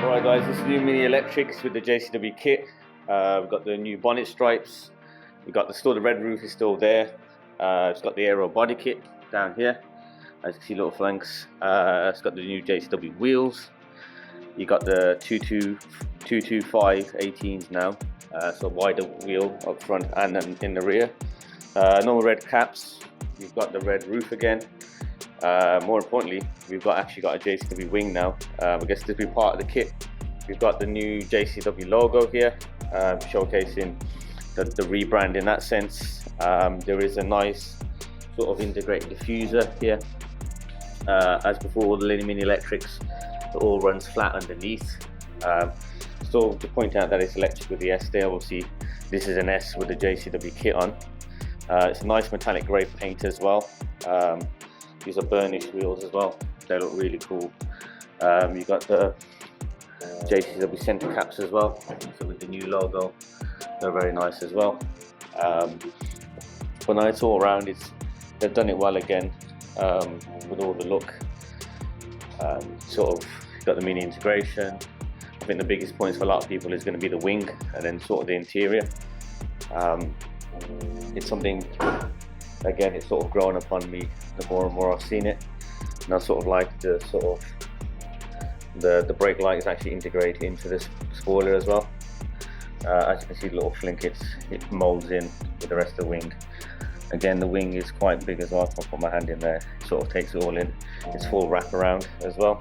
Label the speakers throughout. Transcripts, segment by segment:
Speaker 1: Alright guys, this is new Mini Electrics with the JCW kit. We've got the new bonnet stripes. We've got the red roof is still there. It's got the aero body kit down here. As you can see, little flanks. It's got the new JCW wheels. You got the 225 18s now. So wider wheel up front and then in the rear. Normal red caps. You've got the red roof again. More importantly, we've actually got a JCW wing now. I guess this will be part of the kit. We've got the new JCW logo here, showcasing the rebrand in that sense. There is a nice sort of integrated diffuser here. As before, the Mini Electrics, it all runs flat underneath. So to point out that it's electric with the S there, obviously this is an S with the JCW kit on. It's a nice metallic grey paint as well. These are burnished wheels as well. They look really cool. You got the JCW center caps as well. So with the new logo, they're very nice as well. But nice all around. They've done it well again with all the look. Sort of got the Mini integration. I think the biggest points for a lot of people is going to be the wing and then sort of the interior. It's something. Again, it's sort of grown upon me the more and more I've seen it, and I sort of like the sort of the brake light is actually integrated into this spoiler as well. As you can see, the little flink it molds in with the rest of the wing. Again, the wing is quite big as well. If I put my hand in there, it sort of takes it all in. It's full wraparound as well.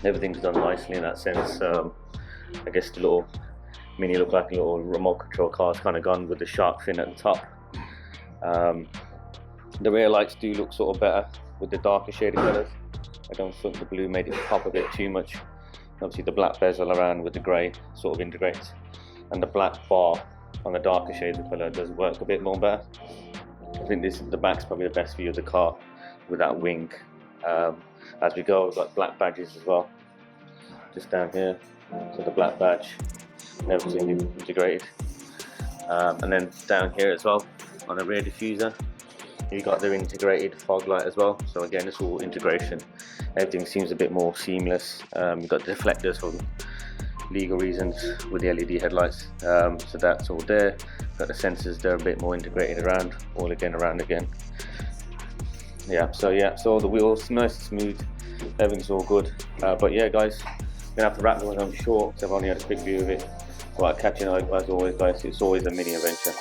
Speaker 1: Everything's done nicely in that sense. I guess the little Mini look like a little remote control car. It's kind of gone with the shark fin at the top. The rear lights do look sort of better with the darker shaded colours. I don't think the blue made it pop a bit too much. Obviously the black bezel around with the grey sort of integrates, and the black bar on the darker shades of colour does work a bit more better. I think the back's probably the best view of the car with that wing. As we go, we've got black badges as well, just down here. So the black badge, everything integrated. And then down here as well, on the rear diffuser, you got the integrated fog light as well. So again, it's all integration. Everything seems a bit more seamless. You've got the deflectors for legal reasons with the LED headlights. So that's all there. Got the sensors, they're a bit more integrated around, all again around again. So the wheels nice and smooth. Everything's all good. But yeah, guys, I'm gonna have to wrap this one short. So I've only had a quick view of it. But catching up as always, guys. It's always a mini adventure.